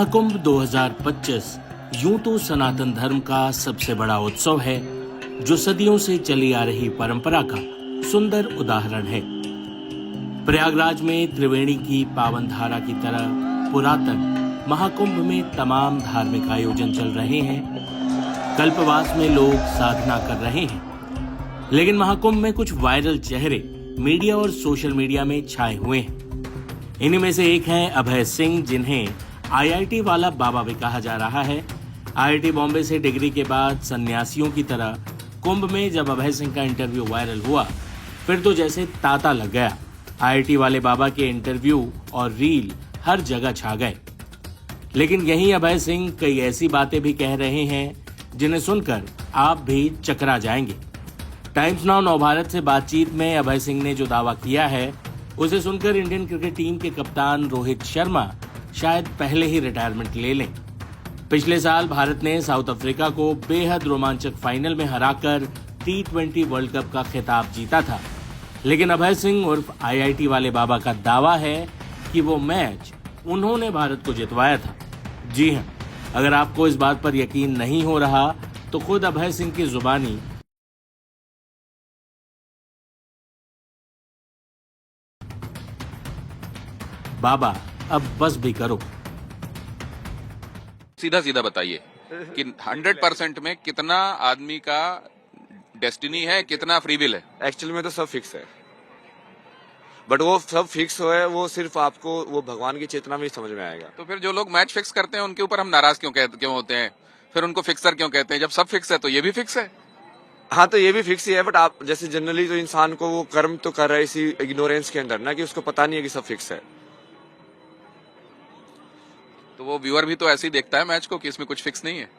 महाकुंभ 2025 यूं तो सनातन धर्म का सबसे बड़ा उत्सव है, जो सदियों से चली आ रही परंपरा का सुंदर उदाहरण है। प्रयागराज में त्रिवेणी की पावन धारा की तरह पुरातन महाकुंभ में तमाम धार्मिक आयोजन चल रहे हैं। कल्पवास में लोग साधना कर रहे हैं, लेकिन महाकुंभ में कुछ वायरल चेहरे मीडिया और सोशल मीडिया में छाए हुए हैं। इन्हीं में से एक हैं अभय सिंह, जिन्हें आईआईटी वाला बाबा भी कहा जा रहा है। आईआईटी बॉम्बे से डिग्री के बाद सन्यासियों की तरह कुंभ में जब अभय सिंह का इंटरव्यू वायरल हुआ, फिर तो जैसे तांता लग गया। आईआईटी वाले बाबा के इंटरव्यू और रील हर जगह छा गए। लेकिन यहीं अभय सिंह कई ऐसी बातें भी कह रहे हैं जिन्हें सुनकर आप भी चकरा जाएंगे। टाइम्स नाउ नवभारत से बातचीत में अभय सिंह ने जो दावा किया है, उसे सुनकर इंडियन क्रिकेट टीम के कप्तान रोहित शर्मा शायद पहले ही रिटायरमेंट ले लें। पिछले साल भारत ने साउथ अफ्रीका को बेहद रोमांचक फाइनल में हराकर T20 वर्ल्ड कप का खिताब जीता था। लेकिन अभय सिंह उर्फ आईआईटी वाले बाबा का दावा है कि वो मैच उन्होंने भारत को जितवाया था। जी हां, अगर आपको इस बात पर यकीन नहीं हो रहा तो खुद अभय सिंह की जुबानी बाबा अब बस भी करो। सीधा सीधा बताइए कि 100% में कितना आदमी का डेस्टिनी है, कितना फ्री विल है? एक्चुअली में तो सब फिक्स है, बट वो सब फिक्स हो है वो सिर्फ आपको वो भगवान की चेतना में ही समझ में आएगा। तो फिर जो लोग मैच फिक्स करते हैं उनके ऊपर हम नाराज क्यों होते हैं? फिर उनको फिक्सर क्यों कहते हैं? जब सब फिक्स है तो ये भी फिक्स है। हाँ, तो ये भी फिक्स ही है, बट आप जैसे जनरली तो इंसान को वो कर्म तो कर रहा है इसी इग्नोरेंस के अंदर ना, कि उसको पता नहीं है कि सब फिक्स है। तो वो व्यूअर भी तो ऐसे ही देखता है मैच को कि इसमें कुछ फिक्स नहीं है।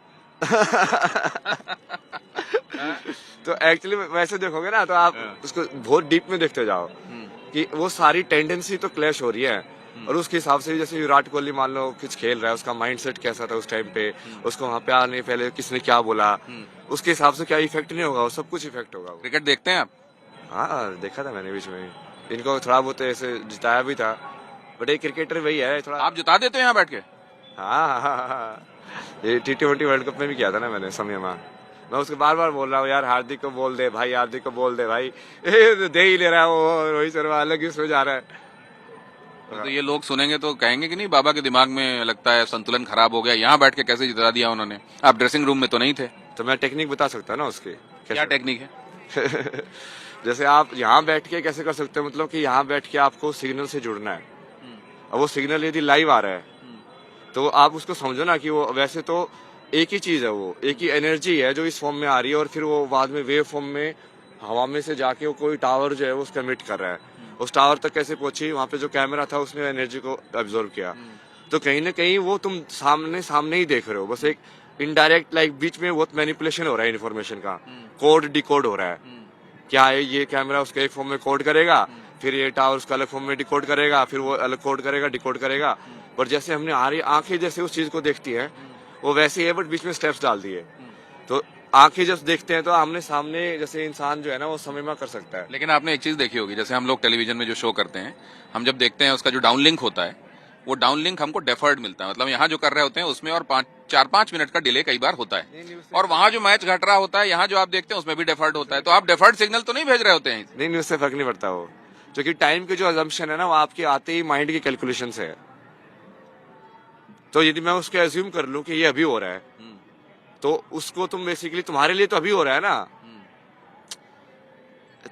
तो एक्चुअली वैसे देखोगे ना तो आप उसको बहुत डीप में देखते जाओ कि वो सारी टेंडेंसी तो क्लैश हो रही है, और उसके हिसाब से जैसे विराट कोहली मान लो कुछ खेल रहा है, उसका माइंडसेट कैसा था उस टाइम पे, उसको वहाँ पे आने पहले किसने क्या बोला, उसके हिसाब से क्या इफेक्ट नहीं होगा, वो सब कुछ इफेक्ट होगा। क्रिकेट देखते हैं आप? हाँ, देखा था मैंने बीच में, इनको थोड़ा बहुत ऐसे जिताया भी था, बट एक क्रिकेटर वही है थोड़ा। आप जिता देते हैं यहाँ बैठ के? हाँ, ये T20 वर्ल्ड कप में भी किया था ना मैंने समय में। मैं उसको बार बार बोल रहा हूँ, यार हार्दिक को बोल दे भाई, हार्दिक को बोल दे भाई, दे ही ले रहा है वो, रोहित शर्मा अलग ही उसमें जा रहा है। तो ये लोग सुनेंगे तो कहेंगे कि नहीं, बाबा के दिमाग में लगता है संतुलन खराब हो गया, यहाँ बैठ के कैसे जिता दिया उन्होंने? आप ड्रेसिंग रूम में तो नहीं थे। तो मैं टेक्निक बता सकता ना उसकी। क्या टेक्निक है? जैसे आप यहाँ बैठ के कैसे कर सकते हो, मतलब कि यहाँ बैठ के आपको सिग्नल से जुड़ना है, और वो सिग्नल यदि लाइव आ रहा है तो आप उसको समझो ना कि वो वैसे तो एक ही चीज है, वो एक ही एनर्जी है जो इस फॉर्म में आ रही है, और फिर वो बाद में वेव फॉर्म में हवा में से जाके वो कोई टावर जो है वो उसका एमिट कर रहा है। उस टावर तक कैसे पहुंची, वहां पे जो कैमरा था उसने एनर्जी को एब्जॉर्ब किया। तो कहीं ना कहीं वो तुम सामने ही देख रहे हो, बस एक इनडायरेक्ट लाइक बीच में बहुत मैनिपुलेशन हो रहा है इन्फॉर्मेशन का, कोड डिकोड हो रहा है। क्या है, ये कैमरा उसका एक फॉर्म में कोड करेगा, फिर ये टावर उसका अलग फॉर्म में डिकोड करेगा, फिर वो अलग कोड करेगा, डिकोड करेगा। पर जैसे हमने आंखें जैसे उस चीज को देखती है वो वैसे ही है, बट बीच में स्टेप्स डाल दिए। तो आंखें जब देखते हैं तो आमने सामने जैसे इंसान जो है ना वो समय में कर सकता है। लेकिन आपने एक चीज देखी होगी, जैसे हम लोग टेलीविजन में जो शो करते हैं, हम जब देखते हैं उसका जो डाउन लिंक होता है, वो डाउन लिंक हमको डेफर्ड मिलता है। मतलब यहाँ जो कर रहे होते हैं उसमें और 4-5 मिनट का डिले कई बार होता है, और वहाँ जो मैच घट रहा होता है, यहाँ जो आप देखते हैं उसमें भी डेफर्ड होता है। तो आप डेफर्ड सिग्नल तो नहीं भेज रहे होते हैं? नहीं, उससे फर्क नहीं पड़ता वो, क्योंकि टाइम के जो अजम्पशन है ना वो आपके आते ही माइंड की कैलकुलेशन से है। तो यदि मैं उसको एज्यूम कर लूं कि ये अभी हो रहा है, तो उसको तुम बेसिकली तुम्हारे लिए तो अभी हो रहा है ना,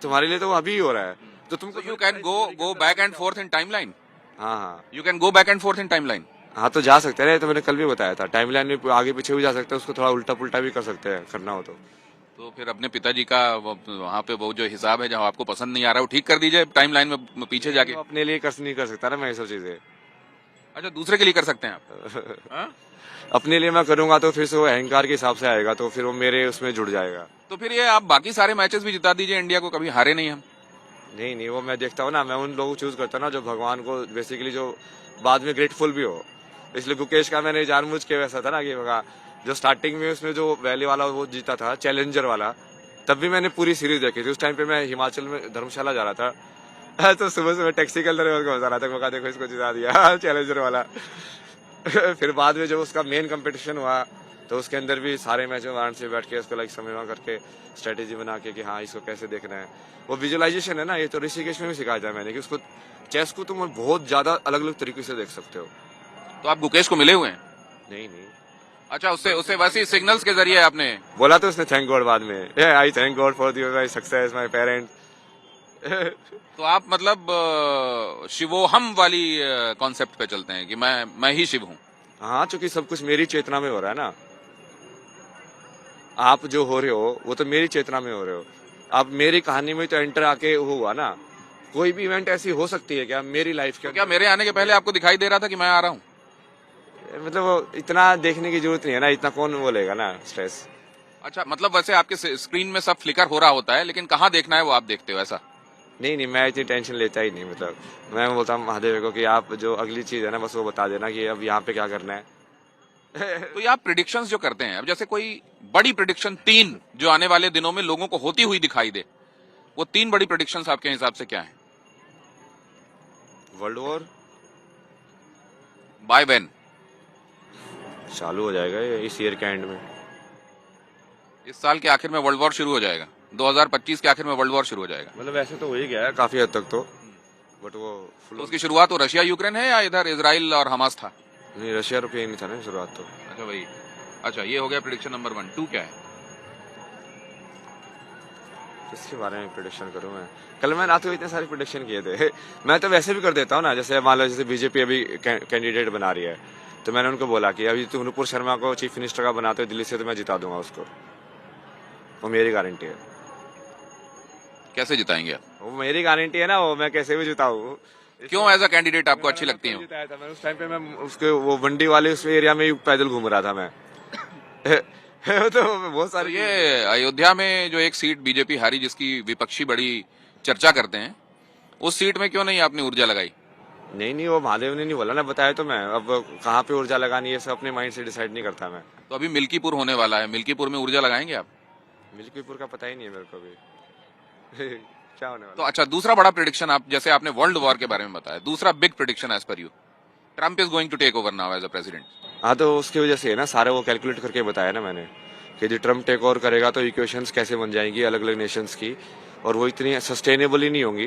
तुम्हारे लिए तो वो अभी ही हो रहा है, तो तुमको you can go back and forth in timeline. हाँ, you can go back and forth in timeline. हाँ, तो जा सकते हैं, तो मैंने कल भी बताया था, टाइमलाइन में आगे पीछे भी जा सकते हैं, उसको थोड़ा उल्टा पुल्टा भी कर सकते हैं करना हो तो फिर अपने पिताजी का वहाँ पे वो जो हिसाब है जहाँ आपको पसंद नहीं आ रहा, वो ठीक कर दीजिए टाइमलाइन में पीछे जाके। अपने लिए नहीं कर सकता ना मैं ये सब चीजें। अच्छा, दूसरे के लिए कर सकते हैं आप? हाँ? अपने लिए मैं करूंगा तो फिर से वो अहंकार के हिसाब से आएगा, तो फिर वो मेरे उसमें जुड़ जाएगा। तो फिर ये आप बाकी सारे मैचेस भी जिता दीजिए इंडिया को, कभी हारे नहीं हम। नहीं, वो मैं देखता हूँ ना, मैं उन लोगों को चूज करता हूँ ना जो भगवान को बेसिकली जो बाद में ग्रेटफुल भी हो। इसलिए गुकेश का मैंने जानबूझ के वैसा था ना कि जो स्टार्टिंग में उसमें जो वैली वाला वो जीता था, चैलेंजर वाला, तब भी मैंने पूरी सीरीज देखी थी। उस टाइम पे मैं हिमाचल में धर्मशाला जा रहा था, तो सुबह सुबह टैक्सी के अंदर बता रहा था, देखो इसको जिता दिया चैलेंजर वाला। फिर बाद में जब उसका मेन कंपटीशन हुआ तो उसके अंदर भी सारे मैच में आराम से बैठ के उसको लाइक समझ करके स्ट्रेटेजी बना के कि हाँ इसको कैसे देखना है। वो विजुअलाइजेशन है ना, ये तो ऋषिकेश में भी सिखाया था मैंने कि उसको चेस को तुम बहुत ज्यादा अलग अलग तरीके से देख सकते हो। तो आप गुकेश को मिले हुए हैं? नहीं नहीं, अच्छा, उससे वैसे सिग्नल्स के जरिए आपने बोला तो उसने थैंक गॉड बाद में, आई thank God for my success my parents. तो आप मतलब शिवोहम वाली कॉन्सेप्ट पे चलते हैं कि मैं ही शिव हूँ। हाँ, चूंकि सब कुछ मेरी चेतना में हो रहा है ना। आप जो हो रहे हो वो तो मेरी चेतना में हो रहे हो। आप मेरी कहानी में तो एंटर आके वो हुआ ना। कोई भी इवेंट ऐसी हो सकती है क्या मेरी लाइफ के? तो क्या मेरे आने के पहले आपको दिखाई दे रहा था कि मैं आ रहा हूँ? मतलब वो इतना देखने की जरूरत नहीं है ना, इतना कौन बोलेगा ना स्ट्रेस। अच्छा, मतलब वैसे आपके स्क्रीन में सब फ्लिकर हो रहा होता है, लेकिन कहाँ देखना है वो आप देखते हो, ऐसा? नहीं, मैं इतनी टेंशन लेता ही नहीं। मतलब मैं बोलता हूँ महादेव को कि आप जो अगली चीज है ना बस वो बता देना कि अब यहाँ पे क्या करना है। तो ये आप प्रिडिक्शंस जो करते हैं, अब जैसे कोई बड़ी प्रिडिक्शन 3 जो आने वाले दिनों में लोगों को होती हुई दिखाई दे, वो 3 बड़ी प्रिडिक्शंस आपके हिसाब से क्या है? World war by when? चालू हो जाएगा ये इस ईयर के एंड में। इस साल के आखिर में वर्ल्ड वॉर शुरू हो जाएगा। 2025 के आखिर में वर्ल्ड वॉर शुरू हो जाएगा। मतलब वैसे तो हो ही गया है काफी हद तक तो, बट वो तो उसकी शुरुआत वो रशिया यूक्रेन है या इधर इजराइल और हमास था? नहीं, रशिया रुपये नहीं था ना शुरुआत तो। अच्छा भाई, अच्छा ये हो गया प्रिडिक्शन नंबर 1। 2 क्या है? किसके बारे में प्रिडिक्शन करूं मैं? कल मैं रात को इतने सारे प्रिडिक्शन किए थे। मैं तो वैसे भी कर देता हूँ ना, जैसे मान लो जैसे बीजेपी अभी कैंडिडेट बना रही है तो मैंने उनको बोला कि अभी तुम नुपुर शर्मा को चीफ मिनिस्टर का बनाते हो दिल्ली से तो मैं जिता दूंगा उसको। वो मेरी गारंटी है। कैसे जिताएंगे आप? वो मेरी गारंटी है ना, वो मैं कैसे भी जिताऊं। क्यों एज अ कैंडिडेट आपको अच्छी लगती है? जिताया था मैंने उस टाइम पे। मैं उसके वो मंडी वाले उस एरिया में पैदल घूम रहा था मैं। तो बहुत तो सारी ये अयोध्या में जो एक सीट बीजेपी हारी जिसकी विपक्षी बड़ी चर्चा करते हैं, उस सीट में क्यों नहीं आपने ऊर्जा लगाई? नहीं, वो महादेव ने नहीं बोला ना, बताया तो मैं। अब कहाँ पे ऊर्जा लगानी है सब अपने माइंड से डिसाइड नहीं करता मैं। तो अभी मिल्कीपुर होने वाला है, मिल्कीपुर में ऊर्जा लगाएंगे आप? मिल्कीपुर का पता ही नहीं है मेरे को भी। क्या होने वाला? तो अच्छा, दूसरा बड़ा प्रिडिक्शन, आप जैसे आपने वर्ल्ड वॉर के बारे में बताया, दूसरा big prediction as per you, Trump is going to take over now as a president. हाँ, तो उसकी वजह से है ना, सारे वो कैलकुलेट करके बताया ना मैंने कि यदि ट्रम्प टेक ओवर करेगा तो इक्वेशंस कैसे बन जाएंगी अलग अलग नेशंस की, और वो इतनी सस्टेनेबल ही नहीं होंगी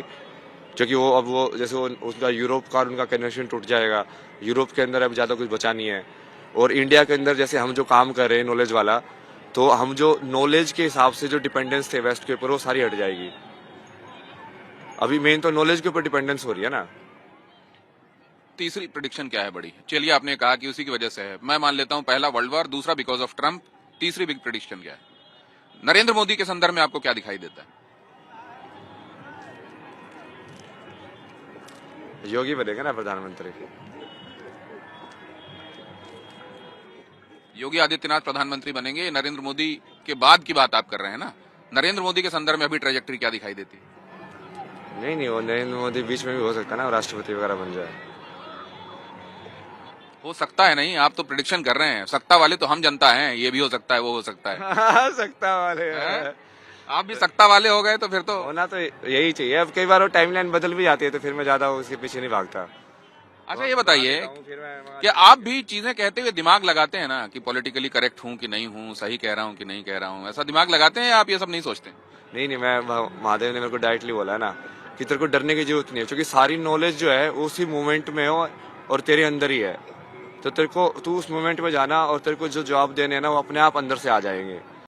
क्योंकि वो अब वो जैसे वो उसका यूरोप का उनका कनेक्शन टूट जाएगा। यूरोप के अंदर अब ज्यादा कुछ बचा नहीं है, और इंडिया के अंदर जैसे हम जो काम कर रहे हैं नॉलेज वाला, तो हम जो नॉलेज के हिसाब से जो डिपेंडेंस थे वेस्ट के ऊपर वो सारी हट जाएगी। अभी मेन तो नॉलेज के ऊपर डिपेंडेंस हो रही है ना। तीसरी प्रिडिक्शन क्या है बड़ी? चलिए, आपने कहा कि उसी की वजह से है, मैं मान लेता हूं पहला वर्ल्ड वॉर, दूसरा बिकॉज ऑफ ट्रम्प, तीसरी बिग प्रिडिक्शन क्या है? नरेंद्र मोदी के संदर्भ में आपको क्या दिखाई देता है? योगी बनेगा ना प्रधानमंत्री। योगी आदित्यनाथ प्रधानमंत्री बनेंगे। नरेंद्र मोदी के बाद की बात आप कर रहे हैं ना? नरेंद्र मोदी के संदर्भ में अभी ट्रेजेक्टरी क्या दिखाई देती है? नहीं, वो नरेंद्र मोदी बीच में भी हो सकता है ना, राष्ट्रपति वगैरह बन जाए। हो सकता है नहीं, आप तो प्रिडिक्शन कर रहे हैं। सत्ता वाले तो हम जनता हैं, ये भी हो सकता है, वो हो सकता है। सकता वाले आप भी सत्ता वाले हो गए तो फिर तो होना तो यही चाहिए। अब कई बार वो टाइमलाइन बदल भी जाती है तो फिर मैं ज्यादा उसके पीछे नहीं भागता। अच्छा, ये बताइए कि आप भी चीजें कहते हुए दिमाग लगाते हैं ना कि पॉलिटिकली करेक्ट हूँ कि नहीं हूँ, सही कह रहा हूँ कि नहीं कह रहा हूँ, ऐसा दिमाग लगाते हैं? आप ये सब नहीं सोचते? नहीं, मैं महादेव ने मेरे को डायरेक्टली बोला है ना कि तेरे को डरने की जरूरत नहीं है, क्योंकि सारी नॉलेज जो है उसी मोमेंट में हो और तेरे अंदर ही है। तो तेरे को तू उस मोमेंट में जाना और तेरे को जो जवाब देने हैं ना वो अपने आप अंदर से आ जाएंगे।